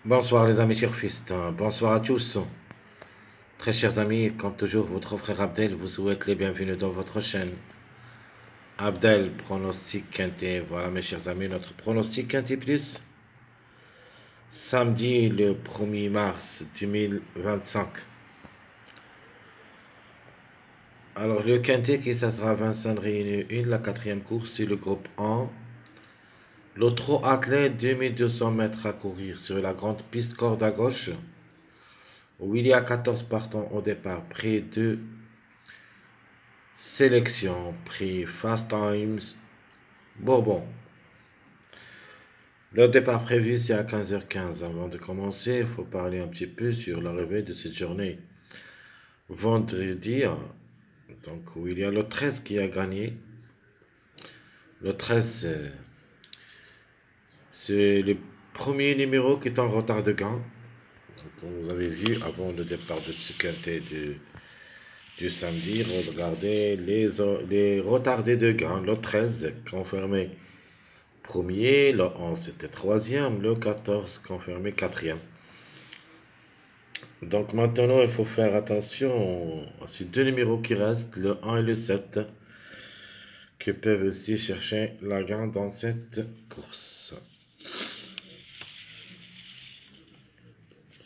Bonsoir les amis surfistes, bonsoir à tous. Très chers amis, comme toujours, votre frère Abdel vous souhaite les bienvenus dans votre chaîne. Abdel, pronostic quintet. Voilà mes chers amis, notre pronostic quintet plus. Samedi le 1er mars 2025. Alors le quintet qui ça sera Vincent Réunion 1, la quatrième course c'est le groupe 1. Le trot athlète 2200 mètres à courir sur la grande piste corde à gauche. Où il y a 14 partants au départ, près de sélection, prix Fast Times, Bourbon. Le départ prévu, c'est à 15h15. Avant de commencer, il faut parler un petit peu sur l'arrivée de cette journée. Vendredi, donc où il y a le 13 qui a gagné. Le 13, c'est le premier numéro qui est en retard de gain. Comme vous avez vu, avant le départ de ce quintet du samedi, regardez les retardés de gain. Le 13, confirmé premier, le 11 était troisième, le 14 confirmé quatrième. Donc maintenant, il faut faire attention à ces deux numéros qui restent, le 1 et le 7, qui peuvent aussi chercher la gagne dans cette course.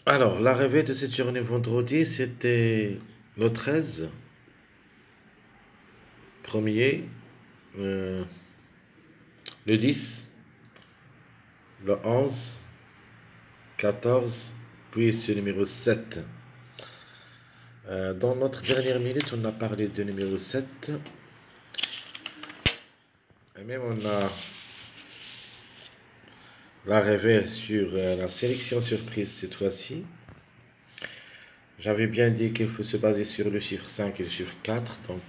Alors, l'arrivée de cette journée vendredi, c'était le 13, premier, euh, le 10, le 11, 14, puis ce numéro 7. Dans notre dernière minute, on a parlé de numéro 7. Et même on a l'arrivée sur la sélection surprise cette fois-ci. J'avais bien dit qu'il faut se baser sur le chiffre 5 et le chiffre 4, donc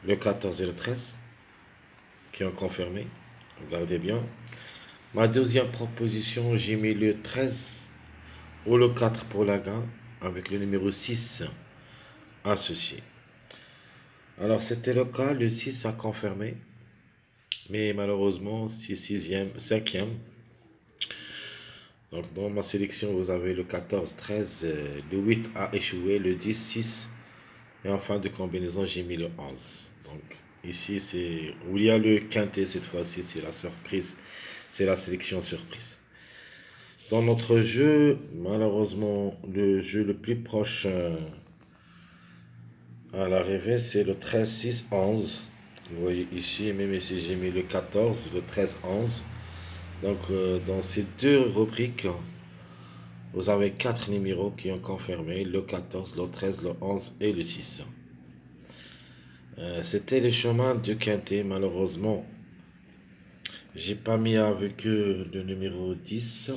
le 14 et le 13, qui ont confirmé. Regardez bien. Ma deuxième proposition, j'ai mis le 13 ou le 4 pour la gain, avec le numéro 6 associé. Alors c'était le cas, le 6 a confirmé, mais malheureusement c'est 6e, 5e. Donc dans ma sélection, vous avez le 14, 13, le 8 a échoué, le 10, 6. Et en fin de combinaison, j'ai mis le 11. Donc ici, c'est où il y a le quintet cette fois-ci, c'est la surprise. C'est la sélection surprise. Dans notre jeu, malheureusement, le jeu le plus proche à l'arrivée, c'est le 13, 6, 11. Vous voyez ici, même ici, j'ai mis le 14, le 13, 11. Donc dans ces deux rubriques, vous avez 4 numéros qui ont confirmé, le 14, le 13, le 11 et le 6. C'était le chemin du quintet, malheureusement. J'ai pas mis avec eux le numéro 10.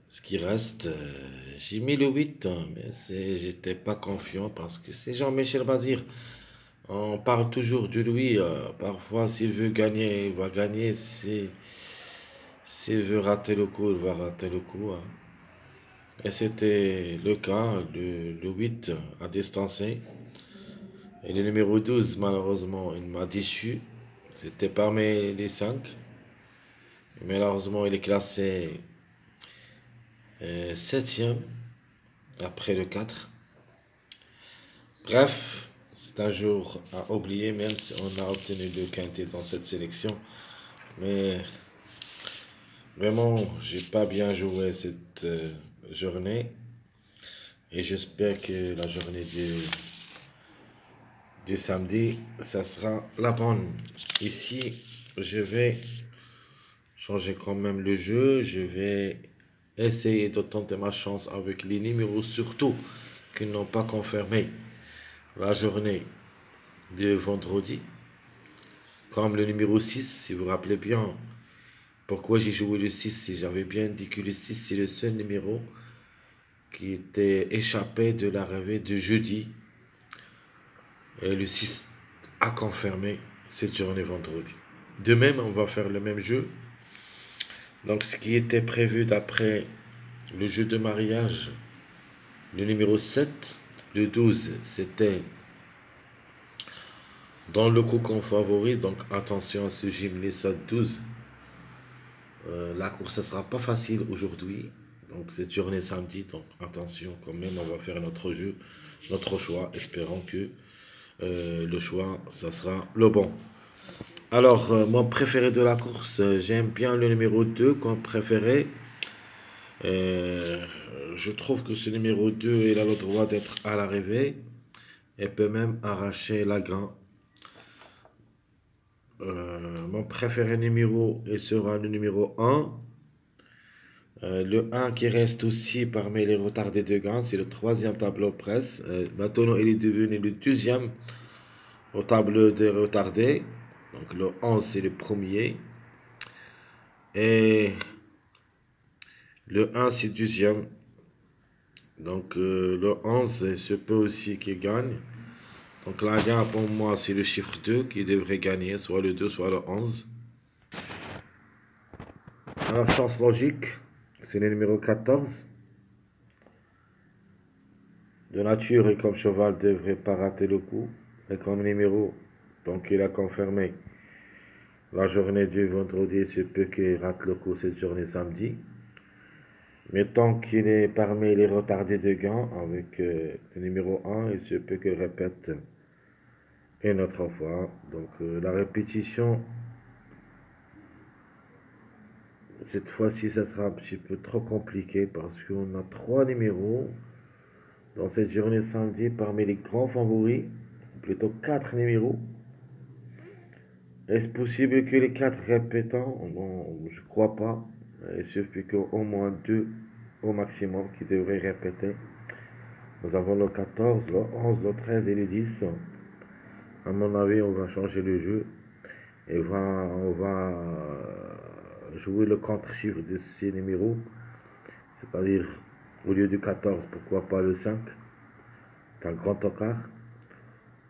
Ce qui reste, j'ai mis le 8, mais j'étais pas confiant parce que c'est Jean-Michel Bazir. On parle toujours de lui. Parfois, s'il veut gagner, il va gagner. S'il veut rater le coup, il va rater le coup, hein. Et c'était le cas. Le 8 a distancé. Et le numéro 12, malheureusement, il m'a déçu. C'était parmi les 5. Malheureusement, il est classé 7e après le 4. Bref, c'est un jour à oublier, même si on a obtenu le quintet dans cette sélection. Mais vraiment, j'ai pas bien joué cette journée. Et j'espère que la journée du samedi, ça sera la bonne. Ici, je vais changer quand même le jeu. Je vais essayer de tenter ma chance avec les numéros surtout qui n'ont pas confirmé la journée de vendredi. Comme le numéro 6, si vous vous rappelez bien. Pourquoi j'ai joué le 6? Si j'avais bien dit que le 6 c'est le seul numéro qui était échappé de l'arrivée de jeudi. Et le 6 a confirmé cette journée vendredi. De même, on va faire le même jeu. Donc ce qui était prévu d'après le jeu de mariage, le numéro 7, le 12, c'était dans le cocon favori. Donc attention à ce gymnase 12. La course, ne sera pas facile aujourd'hui. Donc, cette journée samedi, donc attention quand même, on va faire notre jeu, notre choix, espérant que le choix, ça sera le bon. Alors, mon préféré de la course, j'aime bien le numéro 2 comme préféré. Euh, je trouve que ce numéro 2 il a le droit d'être à l'arrivée et peut même arracher la gain. Mon préféré numéro il sera le numéro un. Le un qui reste aussi parmi les retardés de gain, c'est le troisième tableau presse. Maintenant, il est devenu le deuxième au tableau des retardés. Donc le 11 c'est le premier. Et le un c'est le deuxième. Donc le 11 se peut aussi qu'il gagne. Donc la gain pour moi c'est le chiffre 2 qui devrait gagner, soit le 2 soit le 11. Alors chance logique, c'est le numéro 14. De nature et comme cheval devrait pas rater le coup. Et comme numéro, donc il a confirmé la journée du vendredi, il se peut qu'il rate le coup cette journée samedi. Mais tant qu'il est parmi les retardés de gain avec le numéro un, il se peut qu'il répète une autre fois. Donc la répétition, cette fois-ci, ça sera un petit peu trop compliqué parce qu'on a trois numéros dans cette journée samedi parmi les grands favoris, plutôt quatre numéros. Est-ce possible que les quatre répétants? Bon, je crois pas. Il suffit qu'au moins deux au maximum qui devraient répéter. Nous avons le 14, le 11, le 13 et le 10. À mon avis, on va changer le jeu et on va jouer le contre-chiffre de ces numéros. C'est-à-dire, au lieu du 14, pourquoi pas le 5? C'est un grand écart.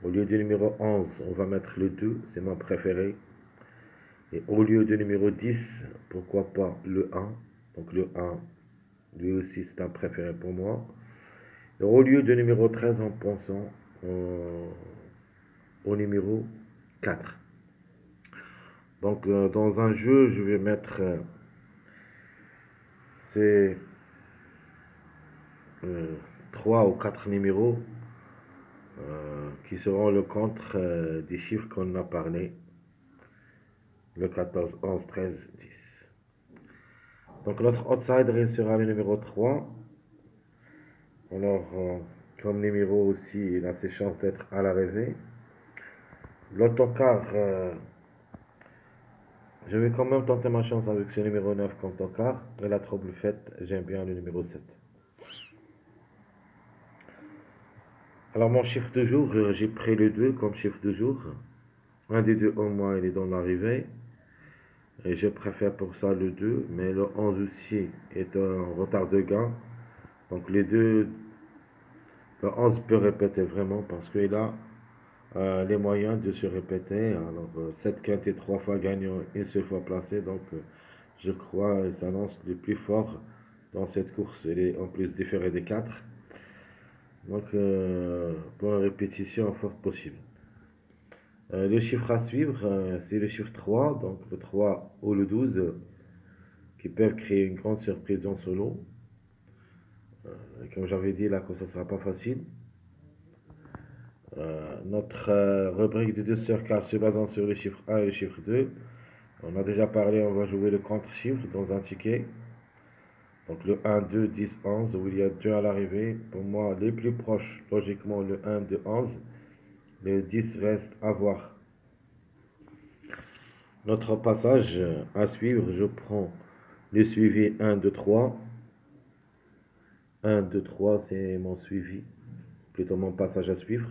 Au lieu du numéro 11, on va mettre le 2, c'est mon préféré. Et au lieu du numéro 10, pourquoi pas le 1? Donc le 1, lui aussi c'est un préféré pour moi. Et au lieu du numéro 13, en pensant au numéro 4. Donc dans un jeu, je vais mettre ces 3 ou 4 numéros qui seront le contre des chiffres qu'on a parlé. Le 14, 11, 13, 10. Donc notre outsider sera le numéro 3. Alors, comme numéro aussi, il a ses chances d'être à l'arrivée. L'autocar, je vais quand même tenter ma chance avec ce numéro 9 comme autocar. Et la trouble faite, j'aime bien le numéro 7. Alors mon chiffre de jour, j'ai pris le 2 comme chiffre de jour. Un des deux au moins, il est dans l'arrivée. Et je préfère pour ça le 2, mais le 11 aussi est en retard de gain. Donc les deux, le 11 peut répéter vraiment parce qu'il a les moyens de se répéter. Alors 7 quintés 3 fois gagnant, une seule fois placé. Donc je crois qu'il s'annonce le plus fort dans cette course. Il est en plus différé des 4. Donc pour une répétition forte possible. Le chiffre à suivre, c'est le chiffre 3, donc le 3 ou le 12, qui peuvent créer une grande surprise dans ce lot. Comme j'avais dit, la course ne sera pas facile. Notre rubrique de 2 sur 4 se basant sur le chiffre 1 et le chiffre 2. On a déjà parlé, on va jouer le contre-chiffre dans un ticket. Donc le 1, 2, 10, 11, où il y a 2 à l'arrivée. Pour moi, les plus proches, logiquement, le 1, 2, 11. Le 10 reste à voir. Notre passage à suivre, je prends le suivi 1, 2, 3. 1, 2, 3, c'est mon suivi, plutôt mon passage à suivre.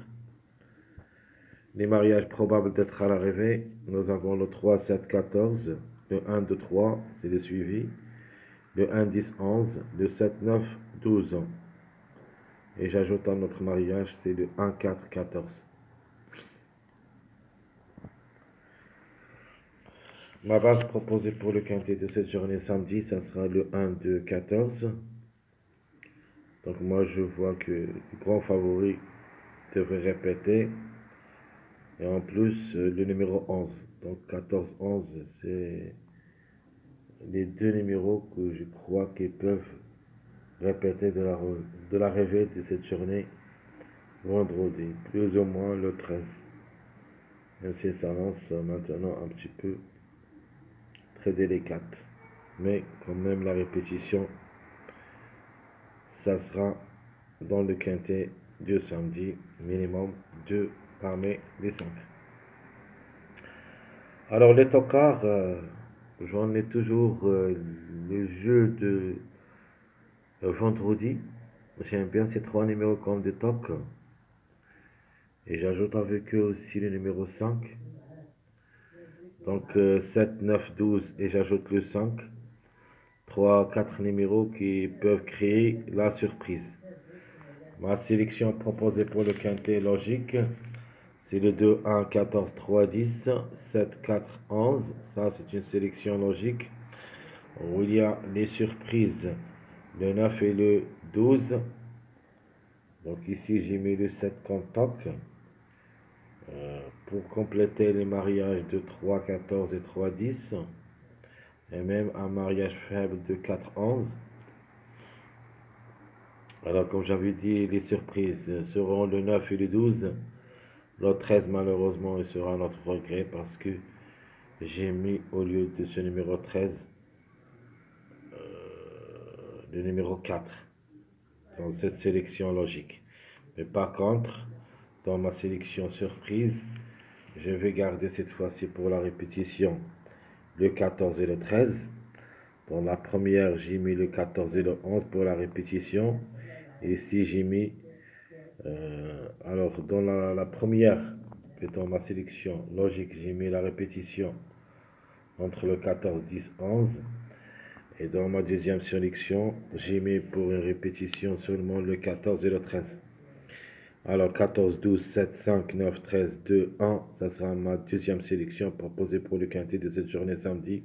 Les mariages probables d'être à l'arrivée, nous avons le 3, 7, 14. Le 1, 2, 3, c'est le suivi. Le 1, 10, 11. Le 7, 9, 12. Et j'ajoute à notre mariage, c'est le 1, 4, 14. Ma base proposée pour le quintet de cette journée samedi, ça sera le 1, 2, 14. Donc moi je vois que le grand favori devrait répéter. Et en plus le numéro 11. Donc 14, 11, les deux numéros que je crois qu'ils peuvent répéter de la rêver de cette journée vendredi, plus ou moins le 13. Même si ça lance maintenant un petit peu très délicate. Mais quand même la répétition, ça sera dans le quintet du samedi, minimum 2 parmi les 5. Alors les tocards, j'en ai toujours le jeu de vendredi. J'aime bien ces trois numéros comme des tocs. Et j'ajoute avec eux aussi le numéro 5. Donc 7, 9, 12 et j'ajoute le 5. 3, 4 numéros qui peuvent créer la surprise. Ma sélection proposée pour le quintet logique, c'est le 2, 1, 14, 3, 10, 7, 4, 11. Ça, c'est une sélection logique où il y a les surprises, le 9 et le 12. Donc ici, j'ai mis le 7 comme toc. Pour compléter les mariages de 3, 14 et 3, 10. Et même un mariage faible de 4, 11. Alors, comme j'avais dit, les surprises seront le 9 et le 12. Le 13, malheureusement, il sera notre regret parce que j'ai mis au lieu de ce numéro 13 le numéro 4 dans cette sélection logique. Mais par contre, dans ma sélection surprise, je vais garder cette fois-ci pour la répétition le 14 et le 13. Dans la première, j'ai mis le 14 et le 11 pour la répétition. Et ici, j'ai mis... alors, dans la première, dans ma sélection logique, j'ai mis la répétition entre le 14, 10, 11. Et dans ma deuxième sélection, j'ai mis pour une répétition seulement le 14 et le 13. Alors 14, 12, 7, 5, 9, 13, 2, 1, ça sera ma deuxième sélection proposée pour le quintet de cette journée samedi.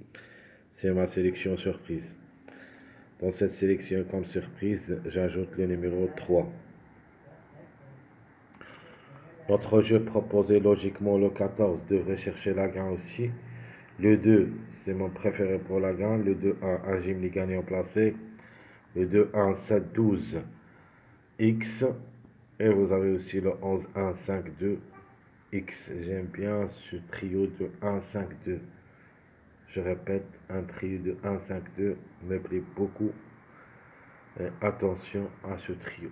C'est ma sélection surprise. Dans cette sélection comme surprise, j'ajoute le numéro 3. Notre jeu proposé logiquement le 14 devrait chercher la gagne aussi. Le 2, c'est mon préféré pour la gagne. Le 2, 1, un Jimmy gagnant placé. Le 2, 1, 7, 12, X. Et vous avez aussi le 11, 1, 5, 2, X. J'aime bien ce trio de 1, 5, 2. Je répète, un trio de 1, 5, 2 me plaît beaucoup. Et attention à ce trio.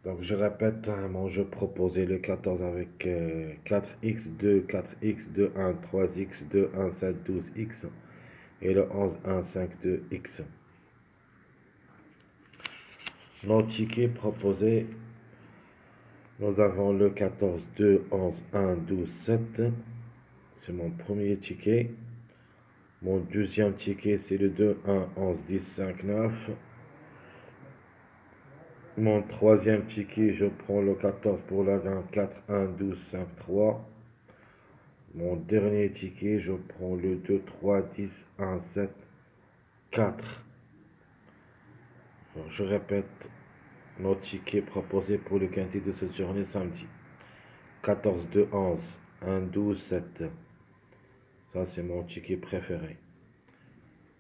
Donc je répète mon jeu proposé le 14 avec 4x, 2, 4x, 2, 1, 3x, 2, 1, 7, 12x et le 11, 1, 5, 2x. Nos tickets proposés, nous avons le 14, 2, 11, 1, 12, 7. C'est mon premier ticket. Mon deuxième ticket, c'est le 2, 1, 11, 10, 5, 9. Mon troisième ticket, je prends le 14 pour la gagne, 4, 1, 12, 5, 3. Mon dernier ticket, je prends le 2, 3, 10, 1, 7, 4. Alors, je répète nos tickets proposés pour le quintet de cette journée samedi. 14, 2, 11, 1, 12, 7. Ça, c'est mon ticket préféré.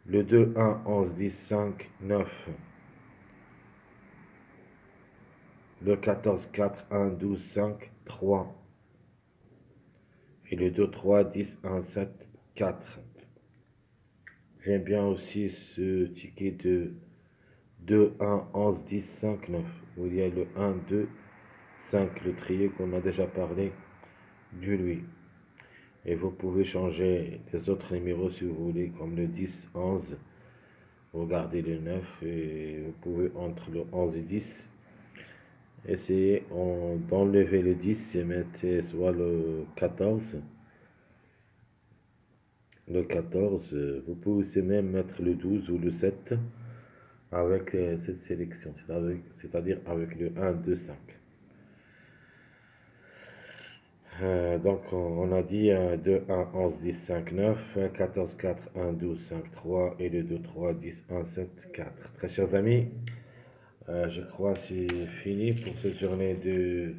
Le 2, 1, 11, 10, 5, 9. Le 14, 4, 1, 12, 5, 3. Et le 2, 3, 10, 1, 7, 4. J'aime bien aussi ce ticket de 2, 1, 11, 10, 5, 9. Où il y a le 1, 2, 5, le trio qu'on a déjà parlé du lui. Et vous pouvez changer les autres numéros si vous voulez, comme le 10, 11. Vous gardez le 9 et vous pouvez entre le 11 et 10. Essayez d'enlever le 10 et mettez soit le 14. Le 14, vous pouvez aussi même mettre le 12 ou le 7 avec cette sélection, c'est-à-dire avec le 1, 2, 5. Donc on a dit 2, 1, 11, 10, 5, 9, 14, 4, 1, 12, 5, 3 et le 2, 3, 10, 1, 7, 4. Très chers amis, je crois que c'est fini pour cette journée de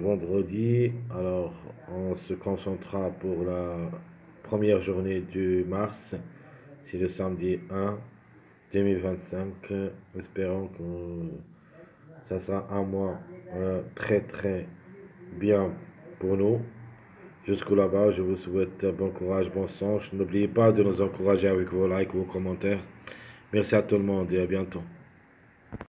vendredi. Alors on se concentrera pour la première journée du mars. C'est le samedi 1 2025. Espérons que ça sera un mois très très bien pour nous. Jusqu'au là-bas, je vous souhaite bon courage, bon sens. N'oubliez pas de nous encourager avec vos likes, vos commentaires. Merci à tout le monde et à bientôt.